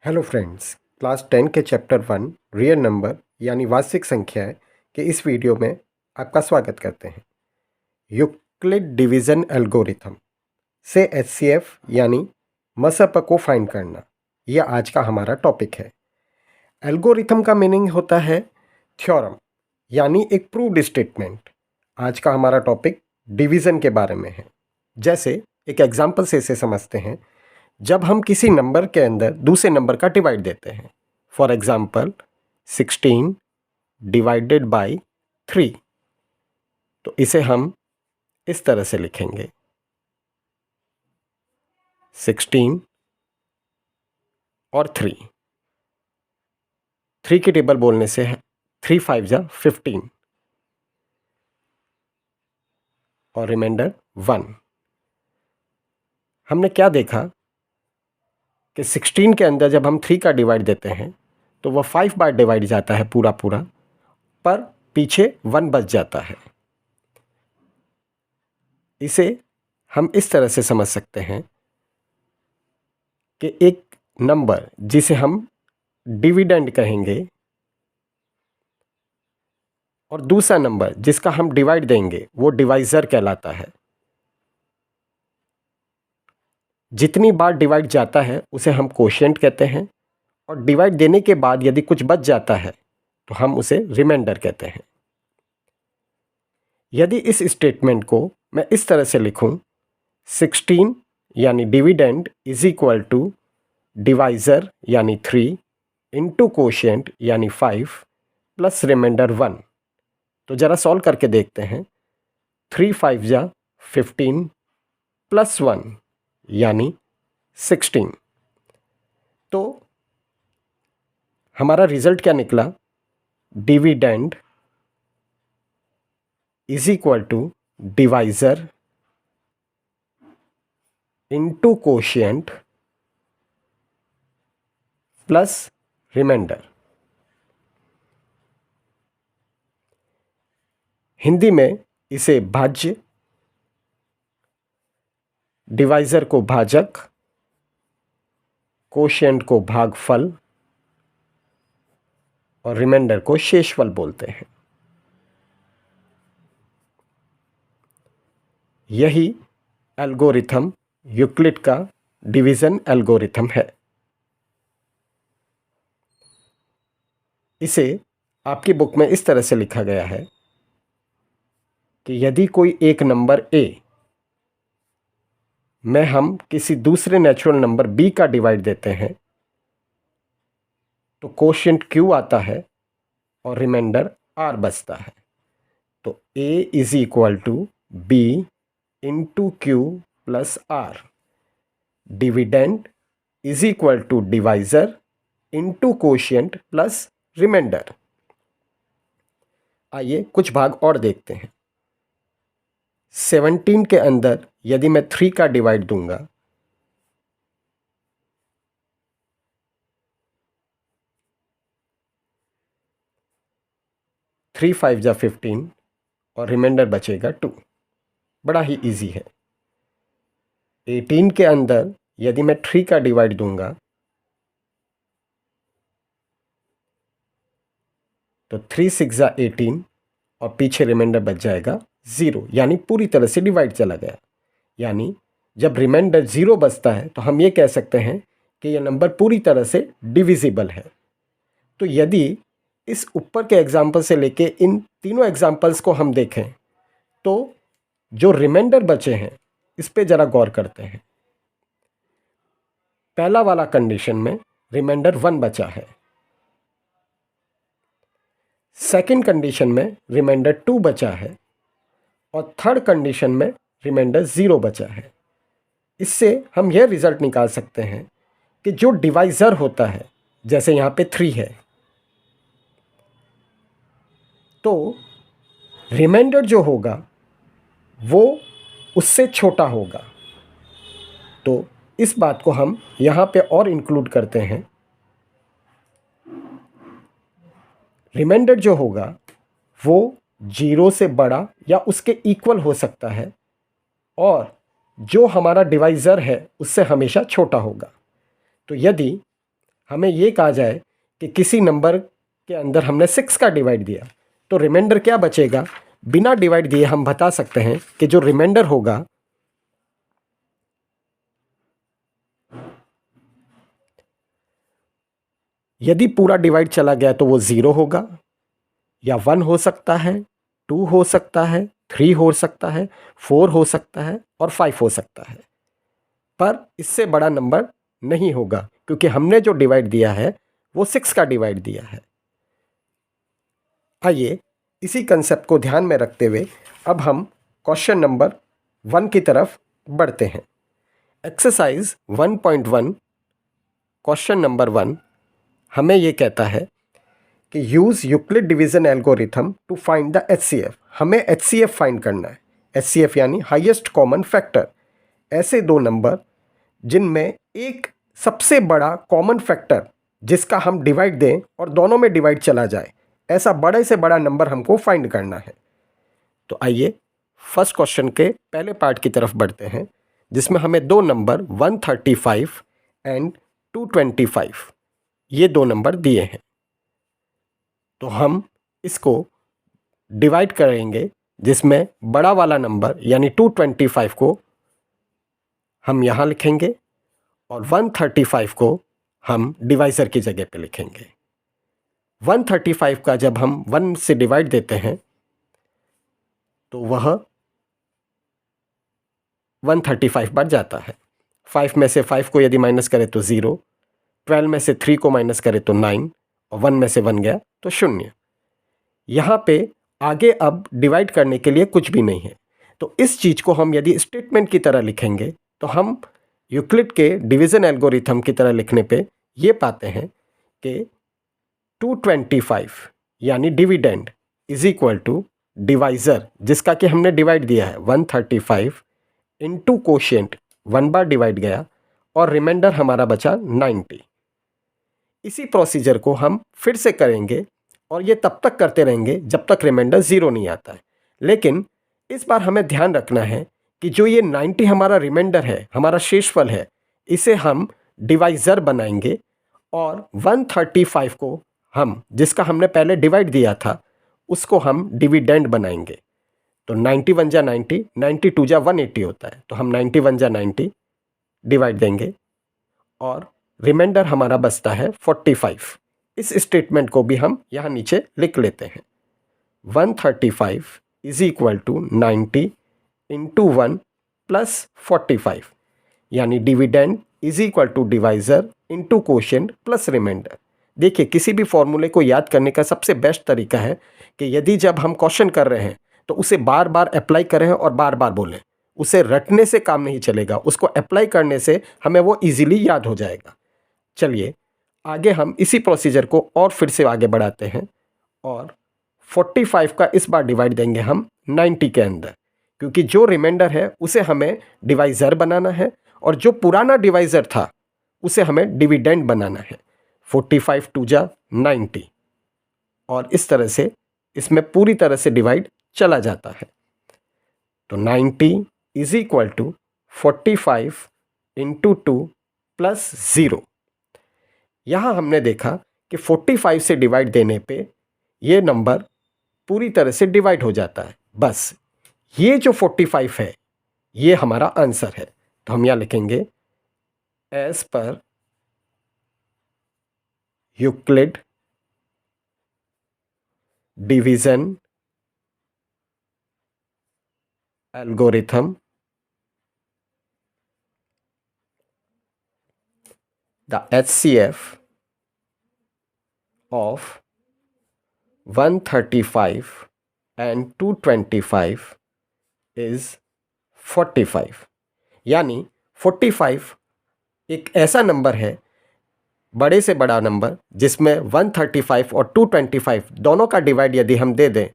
Hello friends, class 10 के chapter 1 real number यानी वास्तविक संख्याएं के इस वीडियो में आपका स्वागत करते हैं। यूक्लिड डिवीज़न एल्गोरिथम से एचसीएफ यानी मसप को फाइंड करना, यह आज का हमारा टॉपिक है। एल्गोरिथम का मीनिंग होता है थ्योरम यानी एक प्रूव्ड स्टेटमेंट। आज का हमारा टॉपिक डिवीज़न के बारे में है। जैसे एक एग्जाम्पल से इसे समझते हैं। जब हम किसी नंबर के अंदर दूसरे नंबर का डिवाइड देते हैं, फॉर एग्जाम्पल 16 डिवाइडेड बाई 3, तो इसे हम इस तरह से लिखेंगे 16 और 3 की टेबल बोलने से है 3 5 जा 15 और रिमाइंडर 1। हमने क्या देखा कि 16 के अंदर जब हम 3 का डिवाइड देते हैं तो वह 5 बार डिवाइड जाता है पूरा, पर पीछे 1 बच जाता है। इसे हम इस तरह से समझ सकते हैं कि एक नंबर जिसे हम डिविडेंड कहेंगे और दूसरा नंबर जिसका हम डिवाइड देंगे वो डिवाइज़र कहलाता है। जितनी बार डिवाइड जाता है उसे हम कोशिएंट कहते हैं और डिवाइड देने के बाद यदि कुछ बच जाता है तो हम उसे रिमाइंडर कहते हैं। यदि इस स्टेटमेंट को मैं इस तरह से लिखूं, 16 यानी dividend is equal to divisor यानी 3 इंटू कोशिएंट यानी 5 प्लस रिमाइंडर 1, तो ज़रा सॉल्व करके देखते हैं। 3 5 जा 15 प्लस 1 यानी 16, तो हमारा रिजल्ट क्या निकला? Dividend is equal to divisor into quotient plus remainder. Hindi में इसे भाज्य, डिवाइज़र को भाजक, कोशिएंट को भागफल और रिमाइंडर को शेषफल बोलते हैं। यही एल्गोरिथम यूक्लिड का डिवीज़न एल्गोरिथम है। इसे आपकी बुक में इस तरह से लिखा गया है कि यदि कोई एक नंबर a में हम किसी दूसरे नेचुरल नंबर b का डिवाइड देते हैं तो कोशिएंट q आता है और रिमाइंडर r बचता है। तो a is equal to b into q plus r। Dividend is equal to divisor into quotient plus remainder. आइए कुछ भाग और देखते हैं। 17 के अंदर यदि मैं 3 का डिवाइड दूंगा थ्री 5 जा 15 और रिमाइंडर बचेगा 2। बड़ा ही इजी है। 18 के अंदर यदि मैं 3 का डिवाइड दूंगा तो 3 6 जा 18 और पीछे रिमाइंडर बच जाएगा 0, यानी पूरी तरह से डिवाइड चला गया। यानी जब रिमाइंडर 0 बचता है तो हम ये कह सकते हैं कि यह नंबर पूरी तरह से डिविजिबल है। तो यदि इस ऊपर के एग्जाम्पल से लेके इन तीनों एग्जाम्पल्स को हम देखें तो जो रिमाइंडर बचे हैं इस पे ज़रा गौर करते हैं। पहला वाला कंडीशन में रिमाइंडर 1 बचा है, सेकंड कंडीशन में रिमाइंडर 2 बचा है और थर्ड कंडीशन में रिमाइंडर 0 बचा है। इससे हम यह रिजल्ट निकाल सकते हैं कि जो डिवाइज़र होता है, जैसे यहाँ पे 3 है, तो रिमाइंडर जो होगा वो उससे छोटा होगा। तो इस बात को हम यहाँ पे और इंक्लूड करते हैं। रिमाइंडर जो होगा वो 0 से बड़ा या उसके इक्वल हो सकता है और जो हमारा डिवाइज़र है उससे हमेशा छोटा होगा। तो यदि हमें ये कहा जाए कि किसी नंबर के अंदर हमने 6 का डिवाइड दिया, तो रिमाइंडर क्या बचेगा? बिना डिवाइड दिए हम बता सकते हैं कि जो रिमाइंडर होगा यदि पूरा डिवाइड चला गया तो वो 0 होगा, या 1 हो सकता है, 2 हो सकता है, 3 हो सकता है, 4 हो सकता है और 5 हो सकता है। पर इससे बड़ा नंबर नहीं होगा क्योंकि हमने जो डिवाइड दिया है वो 6 का डिवाइड दिया है। आइए इसी कंसेप्ट को ध्यान में रखते हुए अब हम क्वेश्चन नंबर 1 की तरफ बढ़ते हैं। एक्सरसाइज 1.1 क्वेश्चन नंबर 1 हमें ये कहता है कि use Euclid division algorithm to find the HCF। हमें HCF फाइंड करना है। HCF यानी हाईएस्ट कॉमन फैक्टर। ऐसे दो नंबर जिनमें एक सबसे बड़ा कॉमन फैक्टर जिसका हम डिवाइड दें और दोनों में डिवाइड चला जाए, ऐसा बड़े से बड़ा नंबर हमको फाइंड करना है। तो आइए फर्स्ट क्वेश्चन के पहले पार्ट की तरफ बढ़ते हैं, जिसमें हमें दो नंबर 135 एंड 225 ये दो नंबर दिए हैं। तो हम इसको डिवाइड करेंगे, जिसमें बड़ा वाला नंबर यानी 225 को हम यहाँ लिखेंगे और 135 को हम डिवाइज़र की जगह पे लिखेंगे। 135 का जब हम 1 से डिवाइड देते हैं तो वह 135 बार जाता है। 5 में से 5 को यदि माइनस करें तो 0, 12 में से 3 को माइनस करें तो 9 और 1 में से 1 गया तो 0। यहाँ पे आगे अब डिवाइड करने के लिए कुछ भी नहीं है। तो इस चीज़ को हम यदि स्टेटमेंट की तरह लिखेंगे तो हम यूक्लिड के डिवीज़न एल्गोरिथम की तरह लिखने पे ये पाते हैं कि 225 यानी dividend is equal to divisor, जिसका कि हमने डिवाइड दिया है 135 इंटू कोशिएंट 1 बार डिवाइड गया और रिमाइंडर हमारा बचा 90। इसी प्रोसीजर को हम फिर से करेंगे और ये तब तक करते रहेंगे जब तक रिमाइंडर 0 नहीं आता है। लेकिन इस बार हमें ध्यान रखना है कि जो ये 90 हमारा रिमाइंडर है, हमारा शेषफल है, इसे हम डिवाइज़र बनाएंगे और 135 को हम, जिसका हमने पहले डिवाइड दिया था, उसको हम डिविडेंड बनाएंगे। तो 90 1 जा 90, 90 2 जा 180 होता है, तो हम 90 1 जा 90 डिवाइड देंगे और रिमाइंडर हमारा बचता है 45। इस स्टेटमेंट को भी हम यहाँ नीचे लिख लेते हैं। 135 is equal to 90 into 1 plus 45, यानी dividend is equal to divisor into quotient plus remainder. देखिए, किसी भी फॉर्मूले को याद करने का सबसे बेस्ट तरीका है कि यदि जब हम क्वेश्चन कर रहे हैं तो उसे बार बार अप्लाई करें और बार बार बोलें। उसे रटने से काम नहीं चलेगा, उसको अप्लाई करने से हमें वो इजीली याद हो जाएगा। चलिए आगे हम इसी प्रोसीजर को और फिर से आगे बढ़ाते हैं और 45 का इस बार डिवाइड देंगे हम 90 के अंदर, क्योंकि जो रिमाइंडर है उसे हमें डिवाइज़र बनाना है और जो पुराना डिवाइज़र था उसे हमें डिविडेंड बनाना है। 45 2 जा 90 और इस तरह से इसमें पूरी तरह से डिवाइड चला जाता है। तो 90 is equal to 45 into 2 plus 0। यहाँ हमने देखा कि 45 से डिवाइड देने पे ये नंबर पूरी तरह से डिवाइड हो जाता है। बस ये जो 45 है ये हमारा आंसर है। तो हम यहाँ लिखेंगे एज पर Euclid division algorithm the HCF of 135 and 225 is 45। यानी 45 एक ऐसा नंबर है, बड़े से बड़ा नंबर, जिसमें 135 और 225 दोनों का डिवाइड यदि हम दे दें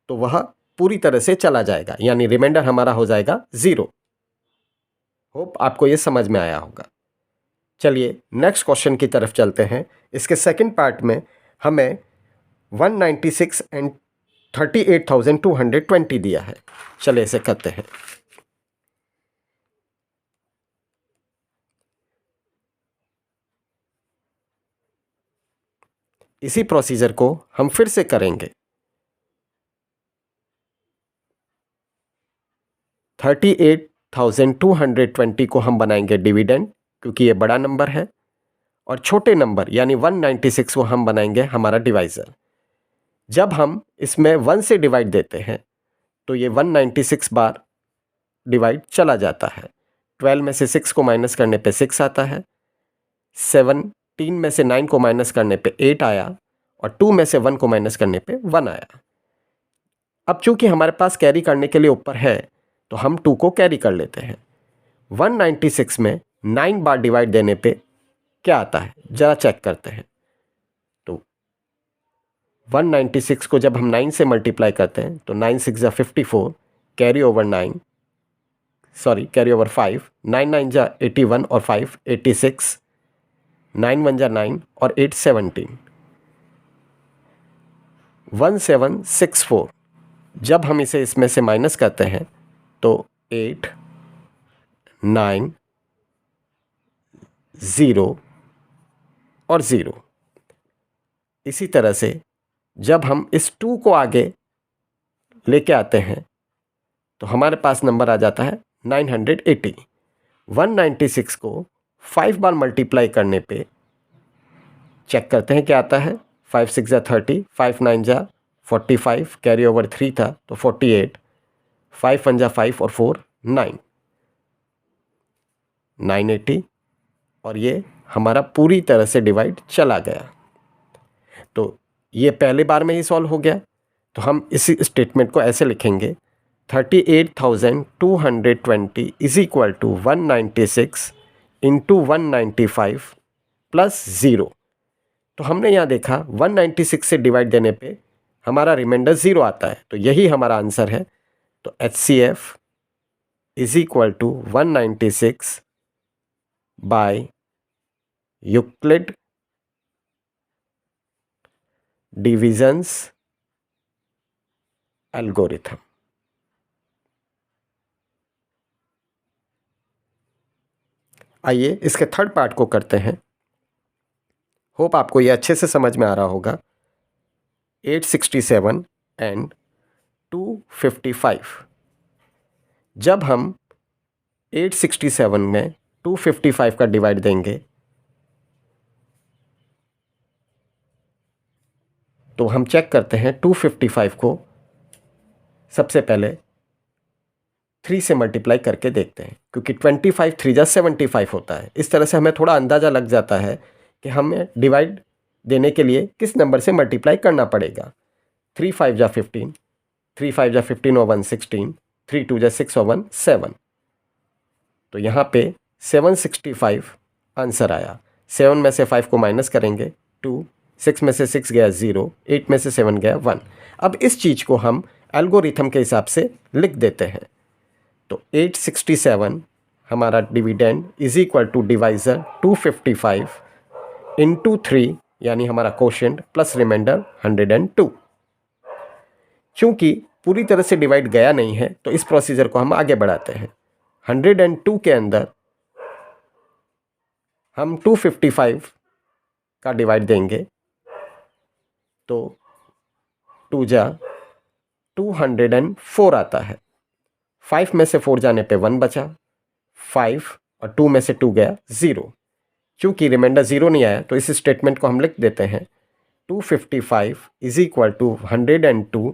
तो वह पूरी तरह से चला जाएगा, यानी रिमाइंडर हमारा हो जाएगा 0। होप आपको ये समझ में आया होगा। चलिए नेक्स्ट क्वेश्चन की तरफ चलते हैं। इसके सेकंड पार्ट में हमें 196 एंड 38,220 दिया है। चलिए इसे करते हैं। इसी प्रोसीजर को हम फिर से करेंगे। 38,220 को हम बनाएंगे डिविडेंड, क्योंकि ये बड़ा नंबर है, और छोटे नंबर यानी 196 को हम बनाएंगे हमारा डिवाइज़र। जब हम इसमें 1 से डिवाइड देते हैं तो ये 196 बार डिवाइड चला जाता है। 12 में से 6 को माइनस करने पे 6 आता है, 17 में से 9 को माइनस करने पे 8 आया, और 2 में से 1 को माइनस करने पे 1 आया। अब चूंकि हमारे पास कैरी करने के लिए ऊपर है तो हम 2 को कैरी कर लेते हैं। 196 में 9 बार डिवाइड देने पे क्या आता है ज़रा चेक करते हैं। तो 196 को जब हम 9 से मल्टीप्लाई करते हैं तो 9 6 जा 54, कैरी ओवर 5, 9 9 जा 81 और 5 86, 9 1 जा 9 और 8 17, 1764। जब हम इसे इसमें से माइनस करते हैं तो 8 9 0 और 0। इसी तरह से जब हम इस 2 को आगे लेके आते हैं तो हमारे पास नंबर आ जाता है 980। 196 को 5 बार मल्टीप्लाई करने पे चेक करते हैं क्या आता है। 5 6 जा 30, 5 9 जा 45, कैरी ओवर 3 था तो 48, 5 1 जा 5 और 4 9, 980, और ये हमारा पूरी तरह से डिवाइड चला गया। तो ये पहले बार में ही सॉल्व हो गया। तो हम इसी स्टेटमेंट को ऐसे लिखेंगे, 38,220 is equal to 196 into 195 plus 0। तो हमने यहाँ देखा 196 से डिवाइड देने पे हमारा रिमाइंडर 0 आता है, तो यही हमारा आंसर है। तो HCF is equal to 196 by Euclid divisions algorithm. आइए इसके थर्ड पार्ट को करते हैं। होप आपको ये अच्छे से समझ में आ रहा होगा। 867 एंड 255। जब हम 867 में 255 का डिवाइड देंगे तो हम चेक करते हैं 255 को सबसे पहले 3 से मल्टीप्लाई करके देखते हैं, क्योंकि 25 3 जा 75 होता है। इस तरह से हमें थोड़ा अंदाज़ा लग जाता है कि हमें डिवाइड देने के लिए किस नंबर से मल्टीप्लाई करना पड़ेगा। 3 5 जा 15, 3 5 जा 15 और 1 16, 3 2 जा 6 और 1 7। तो यहाँ पे 765 आंसर आया। 7 में से 5 को माइनस करेंगे 2, 6 में से 6 गया 0, 8 में से 7 गया 1। अब इस चीज़ को हम एल्गोरिथम के हिसाब से लिख देते हैं। तो 867 हमारा dividend is equal to divisor 255 into 3 यानी हमारा कोशेंट प्लस रिमाइंडर 102। चूंकि पूरी तरह से डिवाइड गया नहीं है तो इस प्रोसीजर को हम आगे बढ़ाते हैं। 102 के अंदर हम 255 का डिवाइड देंगे तो 2 जा 204 आता है। 5 में से 4 जाने पे 1 बचा, 5 और 2 में से 2 गया 0। चूंकि रिमाइंडर 0 नहीं आया तो इस स्टेटमेंट को हम लिख देते हैं 255 is equal to 102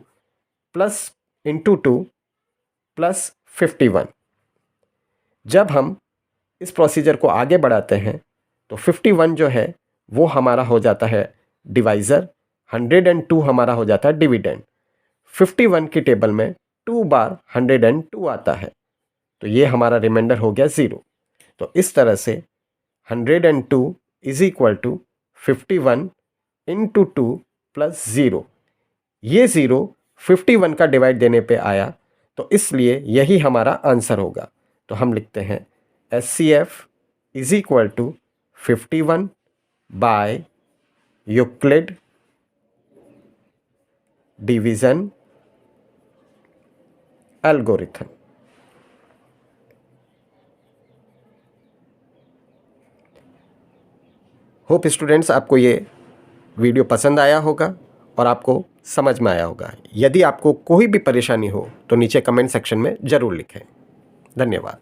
plus into 2 plus 51। जब हम इस प्रोसीजर को आगे बढ़ाते हैं तो 51 जो है वो हमारा हो जाता है डिवाइज़र, 102 हमारा हो जाता है डिविडेंड। 51 की टेबल में 2 बार 102 आता है, तो ये हमारा रिमाइंडर हो गया 0। तो इस तरह से 102 is equal to 51 into 2 plus 0। ये 0 51 का डिवाइड देने पे आया, तो इसलिए यही हमारा आंसर होगा। तो हम लिखते हैं HCF is equal to 51 by Euclid division algorithm. Hope students आपको ये वीडियो पसंद आया होगा और आपको समझ में आया होगा। यदि आपको कोई भी परेशानी हो तो नीचे कमेंट सेक्शन में ज़रूर लिखें। धन्यवाद।